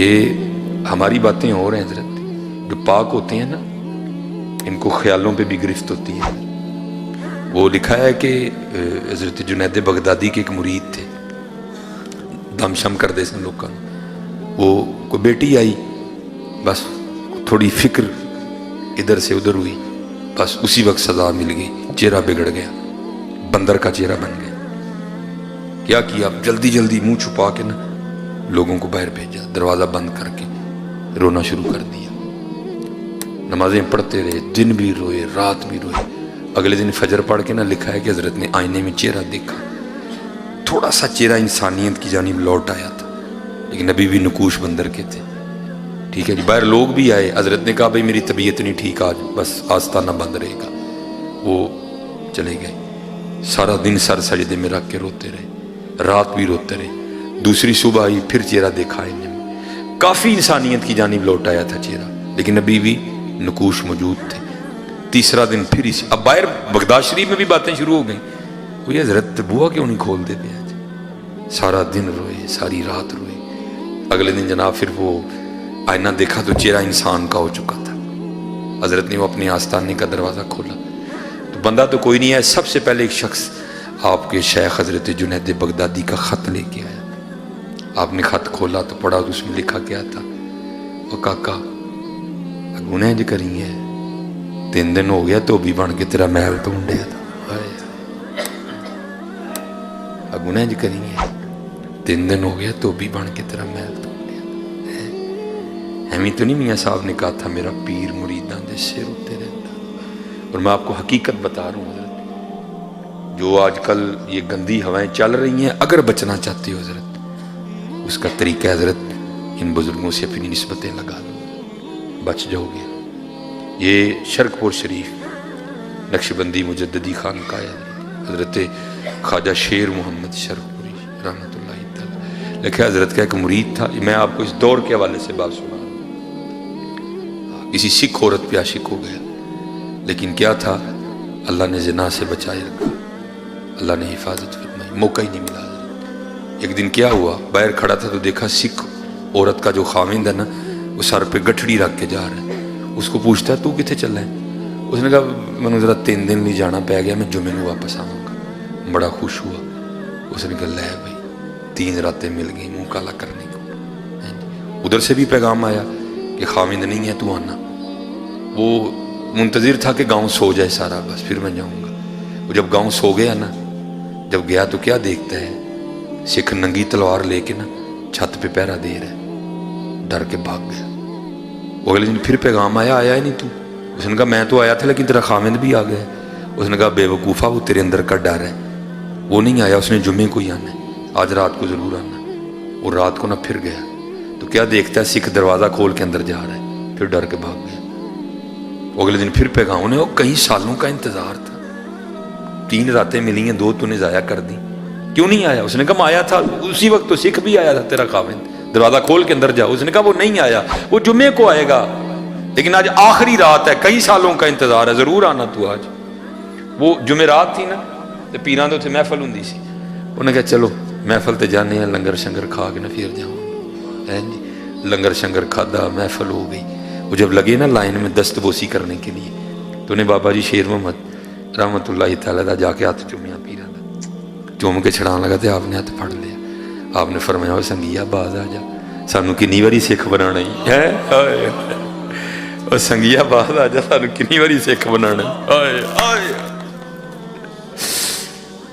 یہ ہماری باتیں اور ہیں حضرت، جو پاک ہوتے ہیں نا ان کو خیالوں پہ بھی گرفت ہوتی ہے۔ وہ لکھا ہے کہ حضرت جنید بغدادی کے ایک مرید تھے، دم شم کر دے سن لوگوں، وہ کوئی بیٹی آئی، بس تھوڑی فکر ادھر سے ادھر ہوئی، بس اسی وقت سزا مل گئی، چہرہ بگڑ گیا، بندر کا چہرہ بن گیا۔ کیا جلدی جلدی منہ چھپا کے نا لوگوں کو باہر بھیجا، دروازہ بند کر کے رونا شروع کر دیا۔ نمازیں پڑھتے رہے، دن بھی روئے رات بھی روئے۔ اگلے دن فجر پڑھ کے نا لکھا ہے کہ حضرت نے آئینے میں چہرہ دیکھا، تھوڑا سا چہرہ انسانیت کی جانب لوٹ آیا تھا، لیکن ابھی بھی نقوش بندر کے تھے۔ ٹھیک ہے جی، باہر لوگ بھی آئے، حضرت نے کہا بھائی میری طبیعت نہیں ٹھیک آج، بس آستانہ بند رہے گا۔ وہ چلے گئے، سارا دن سر سجدے میں رکھ کے روتے رہے، رات بھی روتے رہے۔ دوسری صبح آئی، پھر چہرہ دیکھا آئینے میں، کافی انسانیت کی جانب لوٹ آیا تھا چہرہ، لیکن ابھی بھی نقوش موجود تھے۔ تیسرا دن پھر اسی، اب باہر بغداد شریف میں بھی باتیں شروع ہو گئیں، وہ یہ حضرت بوا کیوں نہیں کھول دیتے آج؟ سارا دن روئے، ساری رات روئے۔ اگلے دن جناب پھر وہ آئینہ دیکھا تو چہرہ انسان کا ہو چکا تھا۔ حضرت نے وہ اپنے آستانے کا دروازہ کھولا تو بندہ تو کوئی نہیں ہے، سب سے پہلے ایک شخص آپ کے شیخ حضرت جنید بغدادی کا خط لے کے آیا۔ آپ نے خط کھولا تو پڑھا تو اس میں لکھا کیا تھا، وہ کاکا گناہ جو کری ہے، 3 دن ہو گیا تو بھی بن کے تیرا محل تو ڈیا تھا، گناہ جو کری ہے 3 دن ہو گیا تو بھی بن کے تیرا محل تو ڈیا تھا۔ ہمیں تو نہیں میاں صاحب نے کہا تھا میرا پیر مریداں دے سر ہوتے رہتا۔ اور میں آپ کو حقیقت بتا رہا ہوں حضرت، جو آج کل یہ گندی ہوائیں چل رہی ہیں، اگر بچنا چاہتے ہو حضرت، اس کا طریقہ حضرت ان بزرگوں سے اپنی نسبتیں لگا لو، بچ جاؤ گے۔ یہ شرک پور شریف نقشبندی مجددی خانقاہ ہے، حضرت خواجہ شیر محمد شرک پوری رحمۃ اللہ تعالی لکھا، حضرت کا ایک مرید تھا۔ میں آپ کو اس دور کے حوالے سے بات سنا رہا ہوں، کسی سکھ عورت پہ عاشق ہو گیا، لیکن کیا تھا، اللہ نے زنا سے بچائے رکھا، اللہ نے حفاظت فرمائی، موقع ہی نہیں ملا۔ ایک دن کیا ہوا، باہر کھڑا تھا تو دیکھا سکھ عورت کا جو خاوند ہے نا، وہ سر پہ گٹھڑی رکھ کے جا رہا ہے۔ اس کو پوچھتا ہے تو کتنے چلا ہے؟ اس نے کہا میں نے ذرا 3 دن نہیں جانا پہ گیا، میں جمعے میں واپس آؤں گا۔ بڑا خوش ہوا، اس نے کہا لے بھائی 3 راتیں مل گئی منہ کالا کرنے کو۔ ادھر سے بھی پیغام آیا کہ خاوند نہیں ہے تو آنا۔ وہ منتظر تھا کہ گاؤں سو جائے سارا، بس پھر میں جاؤں گا۔ وہ جب گاؤں سو گیا نا، جب گیا تو کیا دیکھتا ہے، سکھ ننگی تلوار لے کے نا چھت پہ پہرا دے رہا ہے، ڈر کے بھاگ گیا۔ وہ اگلے دن پھر پیغام آیا، آیا ہی نہیں تو۔ اس نے کہا میں تو آیا تھا لیکن تیرا خاوند بھی آ گیا۔ اس نے کہا بے وقوفا، وہ تیرے اندر کا ڈر ہے، وہ نہیں آیا، اس نے جمعے کو ہی آنا ہے، آج رات کو ضرور آنا۔ وہ رات کو نہ پھر گیا تو کیا دیکھتا ہے، سکھ دروازہ کھول کے اندر جا رہا ہے، پھر ڈر کے بھاگ گیا۔ وہ اگلے دن پھر پیغام، انہیں وہ کئی سالوں کا انتظار تھا، 3 راتیں ملی ہیں، 2 تو نے ضائع کر دی، کیوں نہیں آیا؟ اس نے کہا میں آیا تھا اسی وقت تو سکھ بھی آیا تھا تیرا خاوند، دروازہ کھول کے اندر جاؤ۔ اس نے کہا وہ نہیں آیا، وہ جمعے کو آئے گا، لیکن آج آخری رات ہے، کئی سالوں کا انتظار ہے، ضرور آنا تو آج۔ وہ جمعرات تھی نا، تو پیران تو اتنے محفل ہوں سی، انہوں نے کہا چلو محفل تے جانے ہیں، لنگر شنگر کھا کے نہ پھر جاؤں۔ لنگر شنگر کھادا، محفل ہو گئی۔ وہ جب لگے نا لائن میں دست بوسی کرنے کے لیے، تو انہیں بابا جی شیر محمد رحمۃ اللہ تعالیٰ دا جا کے ہاتھ چومیا، پیران دا چوم کے چھڑان لگا تو آپ نے ہاتھ پھڑ لیا۔ آپ نے فرمایا وہ سنگیا باز آ جا، سانو کنی واری سکھ بنانا ہی ہے، اور سنگیا باز آ جا، سانو کنی واری سکھ بنانا ہے۔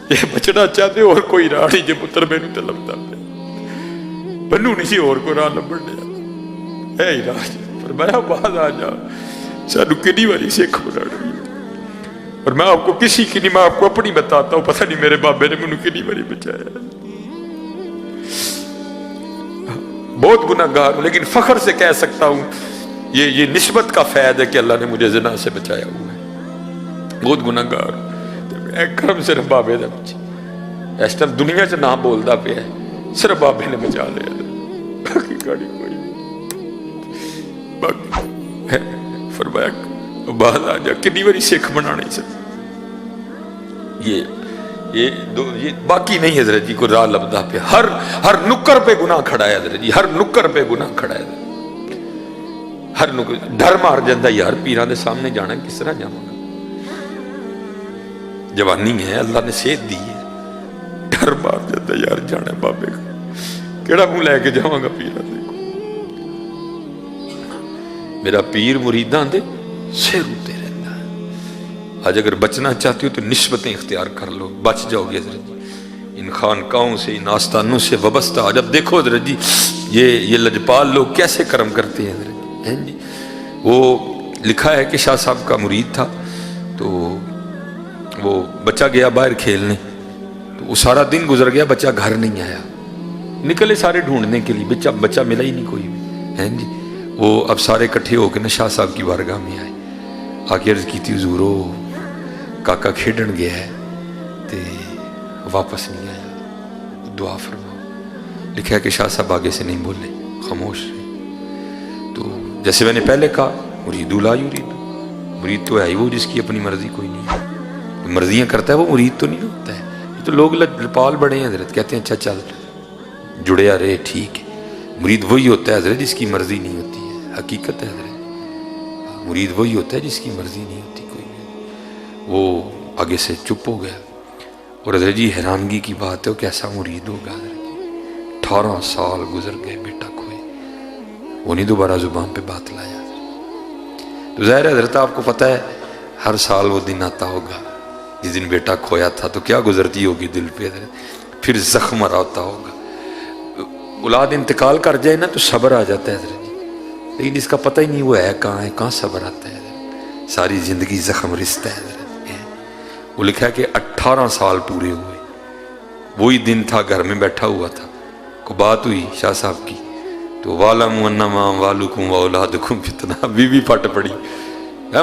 یہ بچنا چاہتے اور کوئی راہ نہیں، جے پتر مینوں تے لبدا پیا، بنو نہیں سی اور کوئی راہ لبن دیا، اے راج فرمایا باز آ جا، سانو کنی واری سکھ بنانا ہے۔ اور میں آپ کو کسی کی نہیں، میں آپ کو اپنی بتاتا ہوں، پتہ نہیں میرے بابے نے مجھے کنی باری بچایا، بہت گناہ گار ہوں، لیکن فخر سے کہہ سکتا ہوں یہ نسبت کا فیض ہے کہ اللہ نے مجھے زنا سے بچایا ہوا ہے، بہت گناہ گار ہوں۔ کرم صرف بابے دا بچے، اس ٹائم دنیا سے نہ بولدا پیا ہے، صرف بابے نے بچا لیا، باقی گاڑی کوئی نہیں۔ باقی فرمایا باہر آ جا، کنی واری سکھ بنانے سے یہ باقی نہیں حضرت جی کو راہ لبدہ پہ ہر نکر پہ گناہ کھڑا ہے حضرت جی، ہر نکر پہ گناہ کھڑا ہے، ہر نکر ڈر مار جاندہ یار پیران دے سامنے جانا کس طرح جاؤں گا، جوانی ہے اللہ نے صحت دی ہے، ڈر مار جاندہ یار جانا بابے کا کیڑا منہ لے کے جاؤں گا پیران دے کو، میرا پیر مریدان دے سر ہوتے رہتا ہے۔ آج اگر بچنا چاہتی ہو تو نسبتیں اختیار کر لو، بچ جاؤ گے حضرت جی ان خانقاہوں سے، ان آستانوں سے وابستہ۔ جب دیکھو حضرت جی یہ لجپال لوگ کیسے کرم کرتے ہیں حضرت جی، وہ لکھا ہے کہ شاہ صاحب کا مرید تھا، تو وہ بچہ گیا باہر کھیلنے، تو وہ سارا دن گزر گیا، بچہ گھر نہیں آیا، نکلے سارے ڈھونڈنے کے لیے، بچہ ملا ہی نہیں کوئی بھی ہے جی۔ وہ اب سارے اکٹھے ہو کے نا شاہ صاحب کی بارگاہ میں آئے، آگے عرض کی تھی حضورو کاکا کھیڈن گیا ہے تے واپس نہیں آیا، دعا فرماؤ۔ لکھا ہے کہ شاہ صاحب آگے سے نہیں بولے، خاموش رہے۔ تو جیسے میں نے پہلے کہا مریدو لا یریدو، مرید تو ہے ہی وہ جس کی اپنی مرضی کوئی نہیں ہے، مرضیاں کرتا ہے وہ مرید تو نہیں ہوتا ہے۔ یہ تو لوگ لجپال بڑے ہیں حضرت، کہتے ہیں اچھا چل جڑیا رہے ٹھیک ہے، مرید وہی ہوتا ہے حضرت جس کی مرضی نہیں ہوتی ہے، حقیقت ہے حضرت، مرید وہی ہوتا ہے جس کی مرضی نہیں ہوتی کوئی نہیں۔ وہ آگے سے چپ ہو گیا، اور حضرت جی حیرانگی کی بات ہے وہ کیسا مرید ہوگا حضرت جی، 18 سال گزر گئے بیٹا کھوئے، وہ نہیں دوبارہ زبان پہ بات لایا۔ تو ظاہر ہے حضرت آپ کو پتہ ہے ہر سال وہ دن آتا ہوگا جس دن بیٹا کھویا تھا، تو کیا گزرتی ہوگی دل پہ حضرت، پھر زخم آتا ہوگا۔ اولاد انتقال کر جائے نا تو صبر آ جاتا ہے حضرت جی، لیکن اس کا پتہ ہی نہیں وہ ہے کہاں صبر آتا ہے حضرت، ساری زندگی زخم رستا ہے حضرت۔ وہ لکھا ہے کہ 18 سال پورے ہوئے، وہی دن تھا گھر میں بیٹھا ہوا تھا، کو بات ہوئی شاہ صاحب کی، تو وَعْلَمُوا أَنَّمَا أَمْوَالُكُمْ وَأَوْلَادُكُمْ فِتْنَةٌ، بی بی پھٹ پڑی،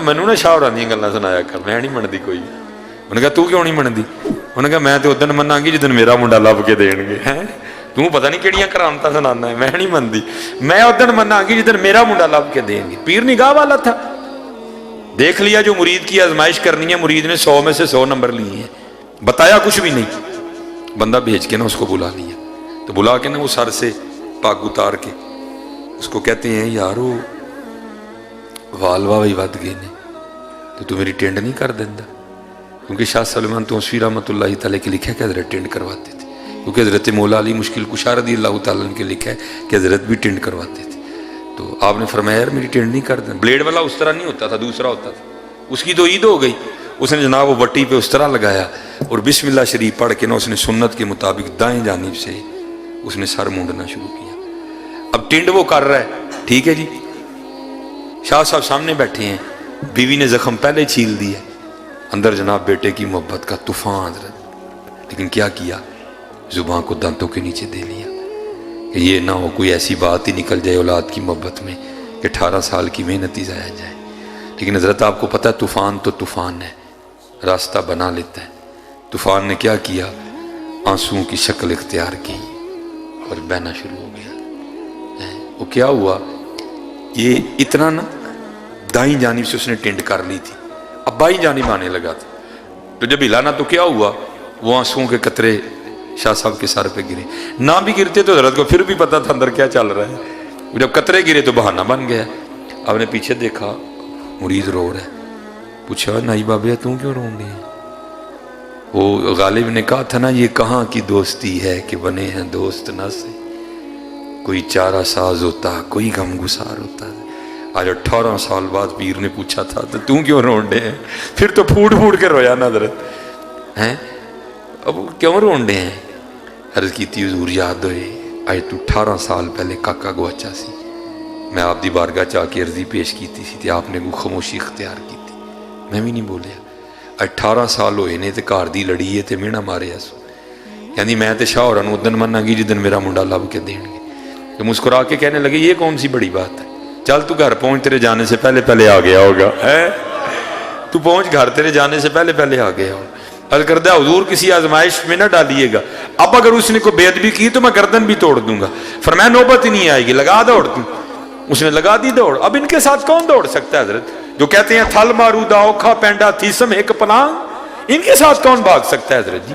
منو نا شاہ ہوراں دیاں گلاں سنایا کر، میں نہیں منتی کوئی۔ انہوں نے کہا تو کیوں نہیں منتی؟ انہوں نے کہا میں تو ادن مناں گی جدن میرا منڈا لب کے دین گے، توں پتہ نہیں کیڑیاں کرامتاں سنانا ہے، میں نہیں منتی، میں ادن مناں گی جدن میرا منڈا لب کے دیں گے۔ پیر نگاہ والا تھا، دیکھ لیا جو مرید کی آزمائش کرنی ہے، مرید نے 100 میں سے 100 نمبر لیے ہیں، بتایا کچھ بھی نہیں، بندہ بھیج کے نا اس کو بلا لیا، تو بلا کے نا وہ سر سے پاک اتار کے اس کو کہتے ہیں یارو والوا بھی ود گئے نے تو میری ٹینڈ نہیں کر دینا، کیونکہ شاہ سلمان توسفی رحمۃ اللہ تعالیٰ کے لکھا ہے کہ حضرت ٹینڈ کرواتے تھے، کیونکہ حضرت مولا علی مشکل کشا رضی اللہ تعالیٰ کے لکھا ہے کہ حضرت بھی ٹینڈ کرواتے تھے۔ تو آپ نے فرمایا یار میری ٹینڈ نہیں کر دینا، بلیڈ والا اس طرح نہیں ہوتا تھا، دوسرا ہوتا تھا، اس کی تو عید ہو گئی، اس نے جناب وہ وٹی پہ اس طرح لگایا اور بسم اللہ شریف پڑھ کے نا اس نے سنت کے مطابق دائیں جانب سے اس نے سر مونڈنا شروع کیا۔ اب ٹینڈ وہ کر رہا ہے، ٹھیک ہے جی، شاہ صاحب سامنے بیٹھے ہیں، بیوی نے زخم پہلے چھیل دیا، اندر جناب بیٹے کی محبت کا طوفان حضرت، لیکن کیا کیا، زبان کو دانتوں کے نیچے دے لیا کہ یہ نہ ہو کوئی ایسی بات ہی نکل جائے اولاد کی محبت میں کہ 18 سال کی محنت ہی ضائع جائے۔ لیکن حضرت آپ کو پتہ ہے طوفان تو طوفان ہے، راستہ بنا لیتا ہے۔ طوفان نے کیا کیا، آنسوؤں کی شکل اختیار کی اور بہنا شروع ہو گیا۔ وہ کیا ہوا، یہ اتنا نا دائیں جانب سے اس نے ٹینڈ کر لی تھی، اب بائیں جانب آنے لگا تھا، تو جب ہلانا تو کیا ہوا، وہ آنسوؤں کے قطرے شاہ صاحب کے سر پہ گرے، نہ بھی گرتے تو حضرت کو پھر بھی پتا تھا اندر کیا چل رہا ہے، جب قطرے گرے تو بہانہ بن گیا۔ آپ نے پیچھے دیکھا مرید رو رہا ہے، پوچھا نائی بابیا تم کیوں رو رہے ہیں؟ وہ غالب نے کہا تھا نا یہ کہاں کی دوستی ہے کہ بنے ہیں دوست نہ سے، کوئی چارہ ساز ہوتا کوئی غم گسار ہوتا۔ آج 18 سال بعد پیر نے پوچھا تھا تو تم کیوں رونڈے ہیں؟ پھر تو پھوٹ پھوٹ کے رویا نا حضرت ہیں، اب کیوں رونڈے ہیں؟ عرض کی تھی حضور یاد ہوئے آج تو 18 سال پہلے کاکا گواچا سی، میں آپ دی بارگاہ چاہ کے عرضی پیش کیتی سی، آپ نے خاموشی اختیار کی تھی، میں بھی نہیں بولیا۔ 18 سال ہوئے نے تے گھر دی لڑی ہے تے مینا ماریا سو، یعنی میں تے شاہ ہوراں نوں ادن مناں گی جدن میرا منڈا لب کے دین گے۔ تو مسکرا کے کہنے لگے یہ کون سی بڑی بات ہے، چل تو گھر پہنچ، تیرے جانے سے پہلے پہلے آ گیا ہوگا، تو پہنچ گھر، تیرے جانے سے پہلے پہلے آ گیا ہوگا۔ عرض کردہ حضور کسی آزمائش میں نہ ڈالیے گا، اب اگر اس نے کوئی بے ادبی کی تو میں گردن بھی توڑ دوں گا۔ فرمایا نوبت ہی نہیں آئے گی، لگا دوڑ تو، اس نے لگا دی دوڑ۔ اب ان کے ساتھ کون دوڑ سکتا ہے حضرت، جو کہتے ہیں تھل مارو دا اوکھا پینڈا تھیسم ایک پلانگ، ان کے ساتھ کون بھاگ سکتا ہے حضرت جی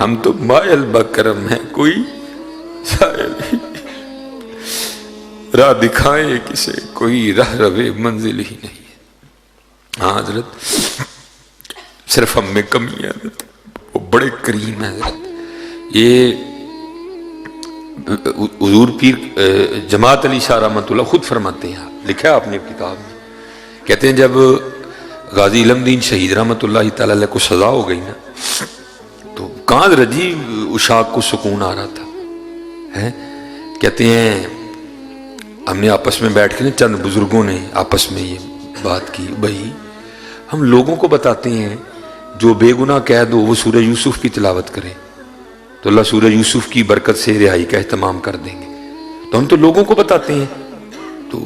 ہم تو مائل بکرم ہیں، کوئی سائل ہی راہ دکھائے کسے، کوئی راہ روے منزل ہی نہیں ہے۔ ہاں حضرت صرف ہم میں کمی ہے حضرت، وہ بڑے کریم ہے حضرت۔ یہ حضور پیر جماعت علی شاہ رحمۃ اللہ خود فرماتے ہیں، لکھا ہے آپ نے کتاب میں، کہتے ہیں جب غازی علم دین شہید رحمۃ اللہ تعالی علیہ کو سزا ہو گئی نا، تو کہاں رجی اشاق کو سکون آ رہا تھا، کہتے ہیں ہم نے آپس میں بیٹھ کے نا، چند بزرگوں نے آپس میں یہ بات کی، بھائی ہم لوگوں کو بتاتے ہیں جو بے گناہ قید ہو وہ سورہ یوسف کی تلاوت کرے تو اللہ سورہ یوسف کی برکت سے رہائی کا اہتمام کر دیں گے، تو ہم تو لوگوں کو بتاتے ہیں، تو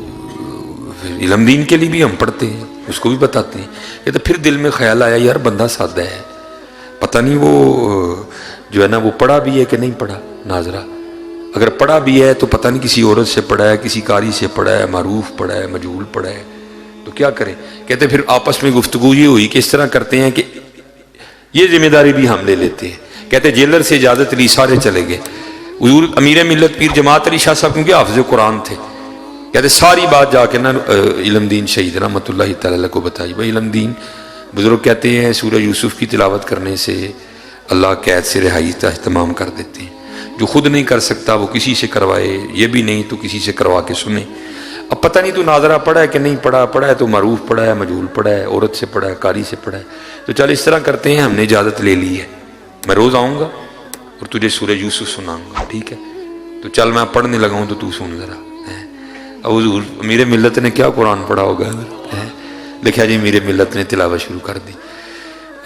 علم دین کے لیے بھی ہم پڑھتے ہیں، اس کو بھی بتاتے ہیں۔ یہ تو پھر دل میں خیال آیا یار بندہ سادہ ہے، پتہ نہیں وہ جو ہے نا وہ پڑھا بھی ہے کہ نہیں پڑھا، ناظرہ اگر پڑھا بھی ہے تو پتہ نہیں کسی عورت سے پڑھا ہے، کسی قاری سے پڑھا ہے، معروف پڑھا ہے، مجہول پڑھا ہے، تو کیا کریں؟ کہتے پھر آپس میں گفتگو یہ ہوئی کہ اس طرح کرتے ہیں کہ یہ ذمہ داری بھی ہم لے لیتے ہیں۔ کہتے جیلر سے اجازت لی، سارے چلے گئے، حضور امیر ملت پیر جماعت علی شاہ صاحب کیونکہ حافظ قرآن تھے، کہتے ساری بات جا کے نا علم دین شہید رحمۃ اللہ تعالی کو بتائی۔ بھائی علم دین بزرگ کہتے ہیں سورہ یوسف کی تلاوت کرنے سے اللہ قید سے رہائی کا اہتمام کر دیتے ہیں، جو خود نہیں کر سکتا وہ کسی سے کروائے، یہ بھی نہیں تو کسی سے کروا کے سنے۔ اب پتہ نہیں تو ناظرہ پڑھا ہے کہ نہیں پڑھا، پڑھا ہے تو معروف پڑھا ہے، مجہول پڑھا ہے، عورت سے پڑھا ہے، قاری سے پڑھا ہے، تو چل اس طرح کرتے ہیں، ہم نے اجازت لے لی ہے، میں روز آؤں گا اور تجھے سورہ یوسف سناؤں گا، ٹھیک ہے؟ تو چل میں پڑھنے لگا ہوں تو تو سن ذرا۔ اب حضور میرے ملت نے کیا قرآن پڑھا ہوگا، لکھا جی میرے ملت نے تلاوت شروع کر دی،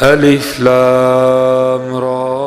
الف لام را